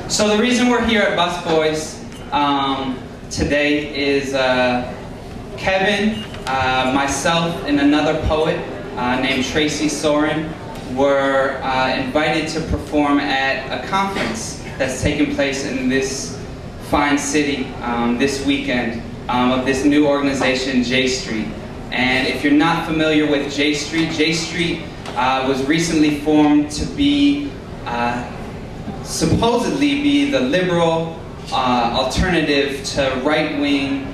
So the reason we're here at Busboys today is Kevin, myself, and another poet named Tracy Soren were invited to perform at a conference that's taking place in this fine city this weekend of this new organization, J Street. And if you're not familiar with J Street was recently formed to be supposedly be the liberal alternative to right-wing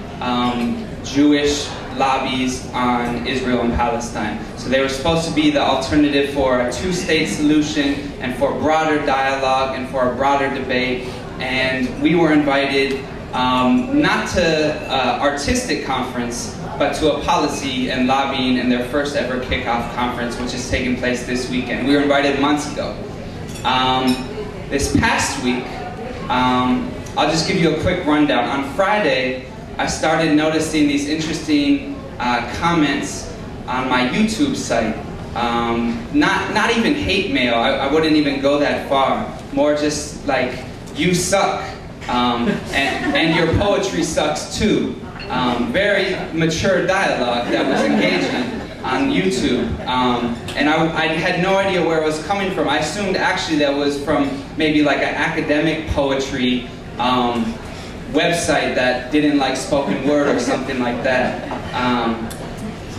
Jewish lobbies on Israel and Palestine. So they were supposed to be the alternative for a two-state solution and for broader dialogue and for a broader debate. And we were invited not to artistic conference, but to a policy and lobbying and their first ever kickoff conference, which is taking place this weekend. We were invited months ago. This past week, I'll just give you a quick rundown. On Friday, I started noticing these interesting comments on my YouTube site. Not even hate mail, I wouldn't even go that far. More just like, you suck, and your poetry sucks too. Very mature dialogue that was engaging on YouTube. And I had no idea where it was coming from. I assumed actually that was from maybe like an academic poetry website that didn't like spoken word or something like that.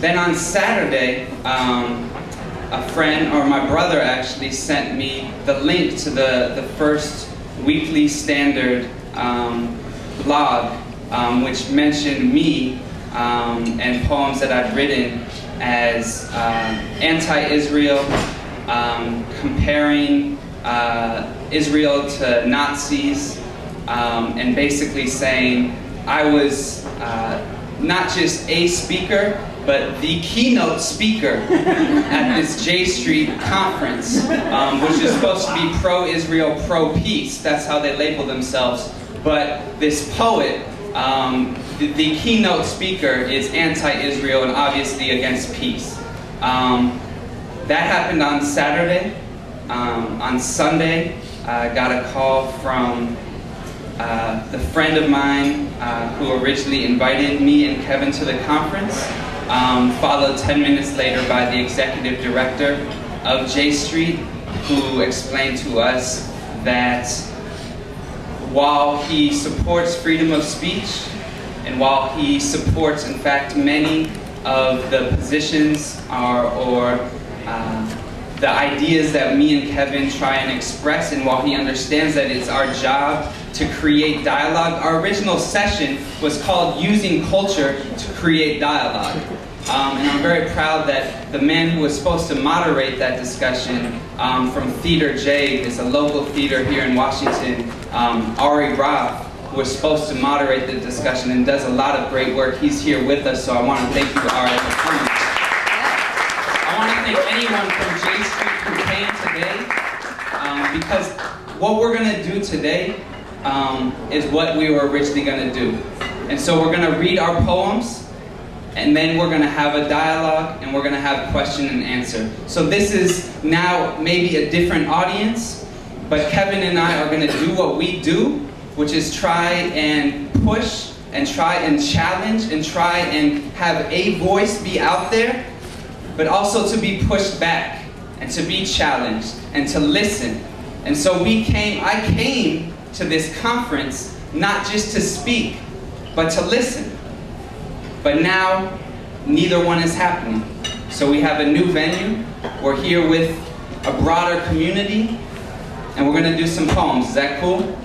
Then on Saturday, a friend, or my brother actually, sent me the link to the first Weekly Standard blog, which mentioned me and poems that I've written as anti-Israel, comparing Israel to Nazis, and basically saying I was not just a speaker, but the keynote speaker at this J Street conference, which is supposed to be pro-Israel, pro-peace. That's how they label themselves. But this poet, the keynote speaker, is anti-Israel and obviously against peace. That happened on Saturday. On Sunday, I got a call from the friend of mine who originally invited me and Kevin to the conference, followed 10 minutes later by the executive director of J Street, who explained to us that while he supports freedom of speech, and while he supports, in fact, many of the positions or the ideas that me and Kevin try and express, and while he understands that it's our job to create dialogue, our original session was called Using Culture to Create Dialogue. And I'm very proud that the man who was supposed to moderate that discussion from Theater J, it's a local theater here in Washington, Ari Roth, was supposed to moderate the discussion and does a lot of great work. He's here with us, so I want to thank you, Ari, for coming. I want to thank anyone from J Street who came today, because what we're going to do today is what we were originally going to do. And so we're going to read our poems, and then we're going to have a dialogue, and we're going to have question and answer. So this is now maybe a different audience, but Kevin and I are going to do what we do, which is try and push, and try and challenge, and try and have a voice be out there, but also to be pushed back, and to be challenged, and to listen. And so I came to this conference not just to speak, but to listen. But now, neither one is happening. So we have a new venue, we're here with a broader community, and we're gonna do some poems. Is that cool?